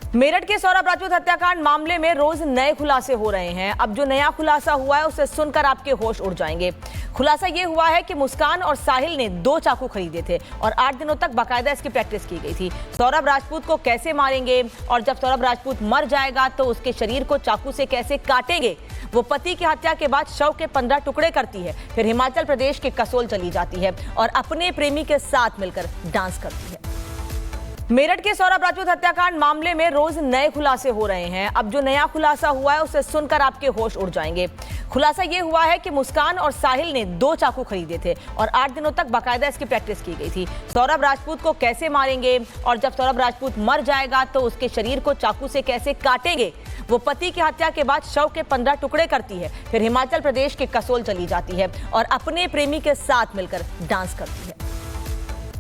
मेरठ के सौरभ राजपूत हत्याकांड मामले में रोज नए खुलासे हो रहे हैं। अब जो नया खुलासा हुआ है उसे सुनकर आपके होश उड़ जाएंगे। खुलासा ये हुआ है कि मुस्कान और साहिल ने 2 चाकू खरीदे थे और 8 दिनों तक बाकायदा इसकी प्रैक्टिस की गई थी। सौरभ राजपूत को कैसे मारेंगे और जब सौरभ राजपूत मर जाएगा तो उसके शरीर को चाकू से कैसे काटेंगे। वो पति की हत्या के बाद शव के 15 टुकड़े करती है, फिर हिमाचल प्रदेश के कसोल चली जाती है और अपने प्रेमी के साथ मिलकर डांस करती है। मेरठ के सौरभ राजपूत हत्याकांड मामले में रोज नए खुलासे हो रहे हैं। अब जो नया खुलासा हुआ है उसे सुनकर आपके होश उड़ जाएंगे। खुलासा ये हुआ है कि मुस्कान और साहिल ने 2 चाकू खरीदे थे और 8 दिनों तक बाकायदा इसकी प्रैक्टिस की गई थी। सौरभ राजपूत को कैसे मारेंगे और जब सौरभ राजपूत मर जाएगा तो उसके शरीर को चाकू से कैसे काटेंगे। वो पति की हत्या के बाद शव के 15 टुकड़े करती है, फिर हिमाचल प्रदेश के कसोल चली जाती है और अपने प्रेमी के साथ मिलकर डांस करती है।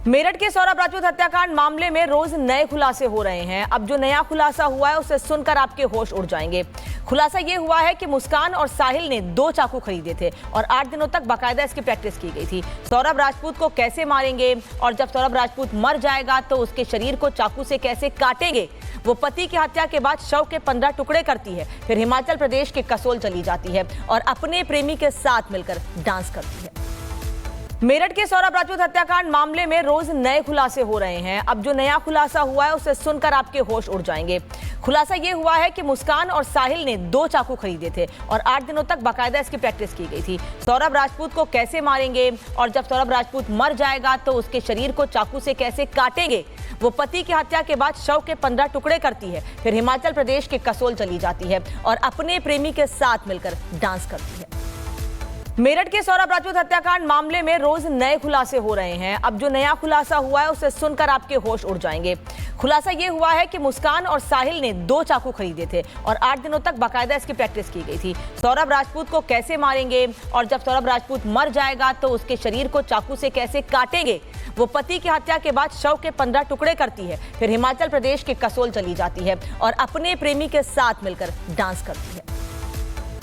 मेरठ के सौरभ राजपूत हत्याकांड मामले में रोज नए खुलासे हो रहे हैं। अब जो नया खुलासा हुआ है उसे सुनकर आपके होश उड़ जाएंगे। खुलासा ये हुआ है कि मुस्कान और साहिल ने 2 चाकू खरीदे थे और 8 दिनों तक बाकायदा इसकी प्रैक्टिस की गई थी। सौरभ राजपूत को कैसे मारेंगे और जब सौरभ राजपूत मर जाएगा तो उसके शरीर को चाकू से कैसे काटेंगे। वो पति की हत्या के बाद शव के 15 टुकड़े करती है, फिर हिमाचल प्रदेश के कसोल चली जाती है और अपने प्रेमी के साथ मिलकर डांस करती है। मेरठ के सौरभ राजपूत हत्याकांड मामले में रोज नए खुलासे हो रहे हैं। अब जो नया खुलासा हुआ है उसे सुनकर आपके होश उड़ जाएंगे। खुलासा ये हुआ है कि मुस्कान और साहिल ने 2 चाकू खरीदे थे और 8 दिनों तक बाकायदा इसकी प्रैक्टिस की गई थी। सौरभ राजपूत को कैसे मारेंगे और जब सौरभ राजपूत मर जाएगा तो उसके शरीर को चाकू से कैसे काटेंगे। वो पति की हत्या के बाद शव के 15 टुकड़े करती है, फिर हिमाचल प्रदेश के कसोल चली जाती है और अपने प्रेमी के साथ मिलकर डांस करती है। मेरठ के सौरभ राजपूत हत्याकांड मामले में रोज नए खुलासे हो रहे हैं। अब जो नया खुलासा हुआ है उसे सुनकर आपके होश उड़ जाएंगे। खुलासा ये हुआ है कि मुस्कान और साहिल ने 2 चाकू खरीदे थे और 8 दिनों तक बाकायदा इसकी प्रैक्टिस की गई थी। सौरभ राजपूत को कैसे मारेंगे और जब सौरभ राजपूत मर जाएगा तो उसके शरीर को चाकू से कैसे काटेंगे। वो पति की हत्या के बाद शव के 15 टुकड़े करती है, फिर हिमाचल प्रदेश के कसोल चली जाती है और अपने प्रेमी के साथ मिलकर डांस करती है।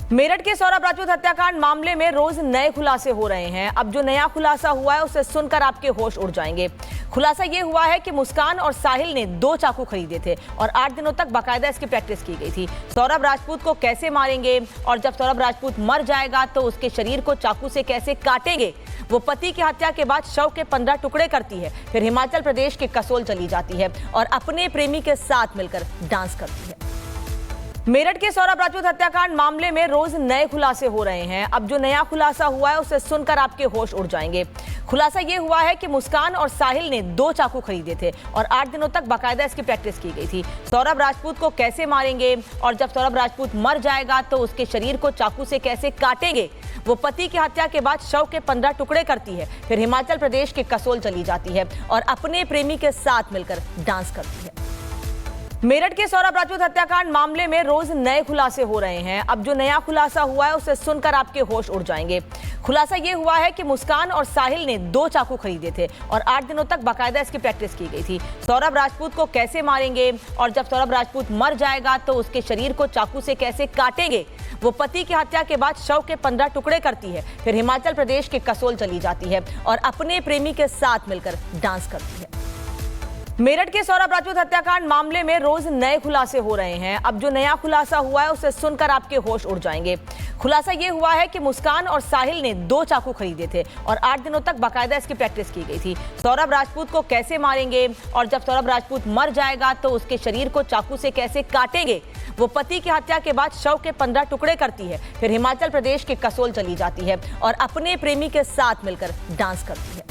मेरठ के सौरभ राजपूत हत्याकांड मामले में रोज नए खुलासे हो रहे हैं। अब जो नया खुलासा हुआ है उसे सुनकर आपके होश उड़ जाएंगे। खुलासा ये हुआ है कि मुस्कान और साहिल ने 2 चाकू खरीदे थे और 8 दिनों तक बाकायदा इसकी प्रैक्टिस की गई थी। सौरभ राजपूत को कैसे मारेंगे और जब सौरभ राजपूत मर जाएगा तो उसके शरीर को चाकू से कैसे काटेंगे। वो पति की हत्या के बाद शव के 15 टुकड़े करती है, फिर हिमाचल प्रदेश के कसोल चली जाती है और अपने प्रेमी के साथ मिलकर डांस करती है। मेरठ के सौरभ राजपूत हत्याकांड मामले में रोज नए खुलासे हो रहे हैं। अब जो नया खुलासा हुआ है उसे सुनकर आपके होश उड़ जाएंगे। खुलासा ये हुआ है कि मुस्कान और साहिल ने 2 चाकू खरीदे थे और 8 दिनों तक बाकायदा इसकी प्रैक्टिस की गई थी। सौरभ राजपूत को कैसे मारेंगे और जब सौरभ राजपूत मर जाएगा तो उसके शरीर को चाकू से कैसे काटेंगे। वो पति की हत्या के बाद शव के 15 टुकड़े करती है, फिर हिमाचल प्रदेश के कसोल चली जाती है और अपने प्रेमी के साथ मिलकर डांस करती है। मेरठ के सौरभ राजपूत हत्याकांड मामले में रोज नए खुलासे हो रहे हैं। अब जो नया खुलासा हुआ है उसे सुनकर आपके होश उड़ जाएंगे। खुलासा ये हुआ है कि मुस्कान और साहिल ने 2 चाकू खरीदे थे और 8 दिनों तक बाकायदा इसकी प्रैक्टिस की गई थी। सौरभ राजपूत को कैसे मारेंगे और जब सौरभ राजपूत मर जाएगा तो उसके शरीर को चाकू से कैसे काटेंगे। वो पति की हत्या के बाद शव के 15 टुकड़े करती है, फिर हिमाचल प्रदेश के कसोल चली जाती है और अपने प्रेमी के साथ मिलकर डांस करती है। मेरठ के सौरभ राजपूत हत्याकांड मामले में रोज नए खुलासे हो रहे हैं। अब जो नया खुलासा हुआ है उसे सुनकर आपके होश उड़ जाएंगे। खुलासा ये हुआ है कि मुस्कान और साहिल ने 2 चाकू खरीदे थे और 8 दिनों तक बाकायदा इसकी प्रैक्टिस की गई थी। सौरभ राजपूत को कैसे मारेंगे और जब सौरभ राजपूत मर जाएगा तो उसके शरीर को चाकू से कैसे काटेंगे। वो पति की हत्या के बाद शव के 15 टुकड़े करती है, फिर हिमाचल प्रदेश के कसोल चली जाती है और अपने प्रेमी के साथ मिलकर डांस करती है।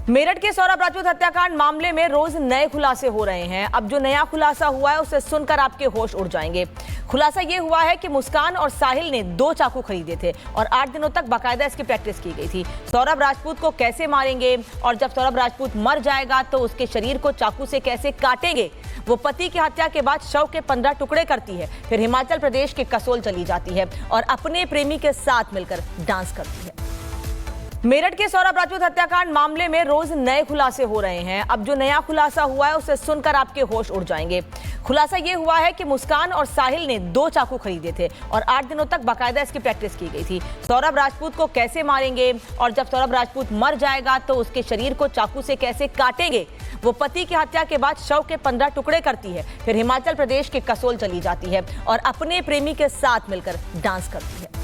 मेरठ के सौरभ राजपूत हत्याकांड मामले में रोज नए खुलासे हो रहे हैं। अब जो नया खुलासा हुआ है उसे सुनकर आपके होश उड़ जाएंगे। खुलासा ये हुआ है कि मुस्कान और साहिल ने 2 चाकू खरीदे थे और 8 दिनों तक बाकायदा इसकी प्रैक्टिस की गई थी। सौरभ राजपूत को कैसे मारेंगे और जब सौरभ राजपूत मर जाएगा तो उसके शरीर को चाकू से कैसे काटेंगे। वो पति की हत्या के बाद शव के 15 टुकड़े करती है, फिर हिमाचल प्रदेश के कसोल चली जाती है और अपने प्रेमी के साथ मिलकर डांस करती है। मेरठ के सौरभ राजपूत हत्याकांड मामले में रोज नए खुलासे हो रहे हैं। अब जो नया खुलासा हुआ है उसे सुनकर आपके होश उड़ जाएंगे। खुलासा ये हुआ है कि मुस्कान और साहिल ने 2 चाकू खरीदे थे और 8 दिनों तक बाकायदा इसकी प्रैक्टिस की गई थी। सौरभ राजपूत को कैसे मारेंगे और जब सौरभ राजपूत मर जाएगा तो उसके शरीर को चाकू से कैसे काटेंगे। वो पति की हत्या के बाद शव के 15 टुकड़े करती है, फिर हिमाचल प्रदेश के कसोल चली जाती है और अपने प्रेमी के साथ मिलकर डांस करती है।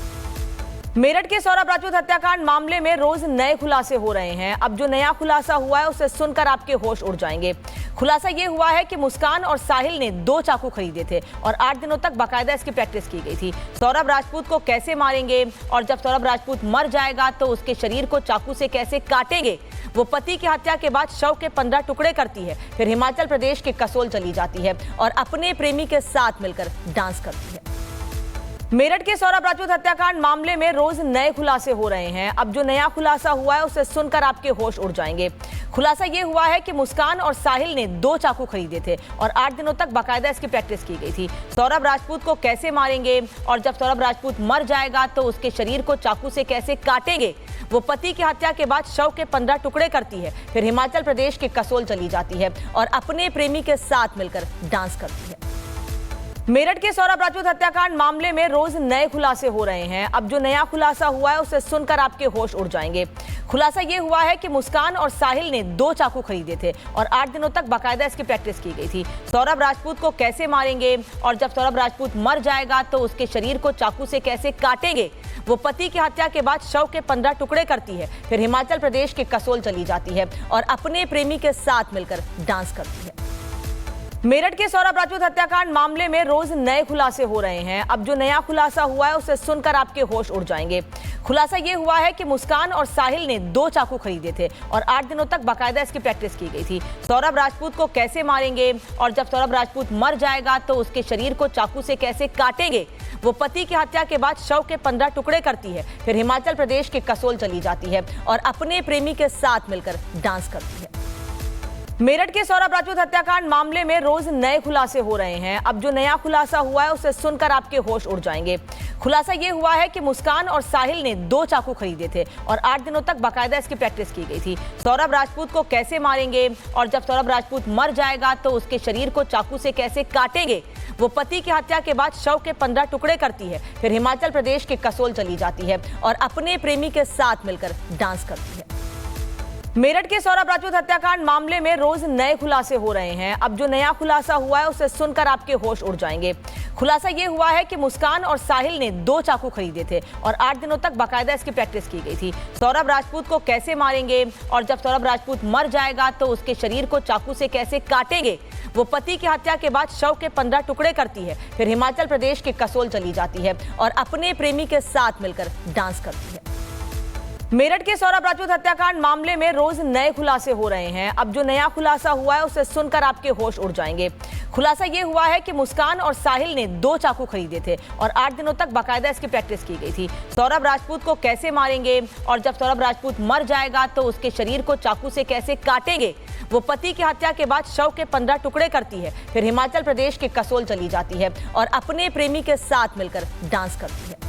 मेरठ के सौरभ राजपूत हत्याकांड मामले में रोज नए खुलासे हो रहे हैं। अब जो नया खुलासा हुआ है उसे सुनकर आपके होश उड़ जाएंगे। खुलासा ये हुआ है कि मुस्कान और साहिल ने 2 चाकू खरीदे थे और 8 दिनों तक बाकायदा इसकी प्रैक्टिस की गई थी। सौरभ राजपूत को कैसे मारेंगे और जब सौरभ राजपूत मर जाएगा तो उसके शरीर को चाकू से कैसे काटेंगे। वो पति की हत्या के बाद शव के 15 टुकड़े करती है, फिर हिमाचल प्रदेश के कसोल चली जाती है और अपने प्रेमी के साथ मिलकर डांस करती है। मेरठ के सौरभ राजपूत हत्याकांड मामले में रोज नए खुलासे हो रहे हैं। अब जो नया खुलासा हुआ है उसे सुनकर आपके होश उड़ जाएंगे। खुलासा ये हुआ है कि मुस्कान और साहिल ने 2 चाकू खरीदे थे और 8 दिनों तक बाकायदा इसकी प्रैक्टिस की गई थी। सौरभ राजपूत को कैसे मारेंगे और जब सौरभ राजपूत मर जाएगा तो उसके शरीर को चाकू से कैसे काटेंगे। वो पति की हत्या के बाद शव के 15 टुकड़े करती है, फिर हिमाचल प्रदेश के कसोल चली जाती है और अपने प्रेमी के साथ मिलकर डांस करती है। मेरठ के सौरभ राजपूत हत्याकांड मामले में रोज नए खुलासे हो रहे हैं। अब जो नया खुलासा हुआ है उसे सुनकर आपके होश उड़ जाएंगे। खुलासा ये हुआ है कि मुस्कान और साहिल ने 2 चाकू खरीदे थे और 8 दिनों तक बाकायदा इसकी प्रैक्टिस की गई थी। सौरभ राजपूत को कैसे मारेंगे और जब सौरभ राजपूत मर जाएगा तो उसके शरीर को चाकू से कैसे काटेंगे। वो पति की हत्या के बाद शव के 15 टुकड़े करती है, फिर हिमाचल प्रदेश के कसोल चली जाती है और अपने प्रेमी के साथ मिलकर डांस करती है। मेरठ के सौरभ राजपूत हत्याकांड मामले में रोज नए खुलासे हो रहे हैं। अब जो नया खुलासा हुआ है उसे सुनकर आपके होश उड़ जाएंगे। खुलासा ये हुआ है कि मुस्कान और साहिल ने 2 चाकू खरीदे थे और 8 दिनों तक बाकायदा इसकी प्रैक्टिस की गई थी। सौरभ राजपूत को कैसे मारेंगे और जब सौरभ राजपूत मर जाएगा तो उसके शरीर को चाकू से कैसे काटेंगे। वो पति की हत्या के बाद शव के 15 टुकड़े करती है, फिर हिमाचल प्रदेश के कसोल चली जाती है और अपने प्रेमी के साथ मिलकर डांस करती है। मेरठ के सौरभ राजपूत हत्याकांड मामले में रोज नए खुलासे हो रहे हैं। अब जो नया खुलासा हुआ है उसे सुनकर आपके होश उड़ जाएंगे। खुलासा ये हुआ है कि मुस्कान और साहिल ने 2 चाकू खरीदे थे और 8 दिनों तक बाकायदा इसकी प्रैक्टिस की गई थी। सौरभ राजपूत को कैसे मारेंगे और जब सौरभ राजपूत मर जाएगा तो उसके शरीर को चाकू से कैसे काटेंगे। वो पति की हत्या के बाद शव के 15 टुकड़े करती है, फिर हिमाचल प्रदेश के कसोल चली जाती है और अपने प्रेमी के साथ मिलकर डांस करती है। मेरठ के सौरभ राजपूत हत्याकांड मामले में रोज नए खुलासे हो रहे हैं। अब जो नया खुलासा हुआ है उसे सुनकर आपके होश उड़ जाएंगे। खुलासा ये हुआ है कि मुस्कान और साहिल ने 2 चाकू खरीदे थे और 8 दिनों तक बाकायदा इसकी प्रैक्टिस की गई थी। सौरभ राजपूत को कैसे मारेंगे और जब सौरभ राजपूत मर जाएगा तो उसके शरीर को चाकू से कैसे काटेंगे। वो पति की हत्या के बाद शव के 15 टुकड़े करती है, फिर हिमाचल प्रदेश के कसोल चली जाती है और अपने प्रेमी के साथ मिलकर डांस करती है। मेरठ के सौरभ राजपूत हत्याकांड मामले में रोज नए खुलासे हो रहे हैं। अब जो नया खुलासा हुआ है उसे सुनकर आपके होश उड़ जाएंगे। खुलासा ये हुआ है कि मुस्कान और साहिल ने 2 चाकू खरीदे थे और 8 दिनों तक बाकायदा इसकी प्रैक्टिस की गई थी। सौरभ राजपूत को कैसे मारेंगे और जब सौरभ राजपूत मर जाएगा तो उसके शरीर को चाकू से कैसे काटेंगे। वो पति की हत्या के बाद शव के 15 टुकड़े करती है, फिर हिमाचल प्रदेश के कसोल चली जाती है और अपने प्रेमी के साथ मिलकर डांस करती है।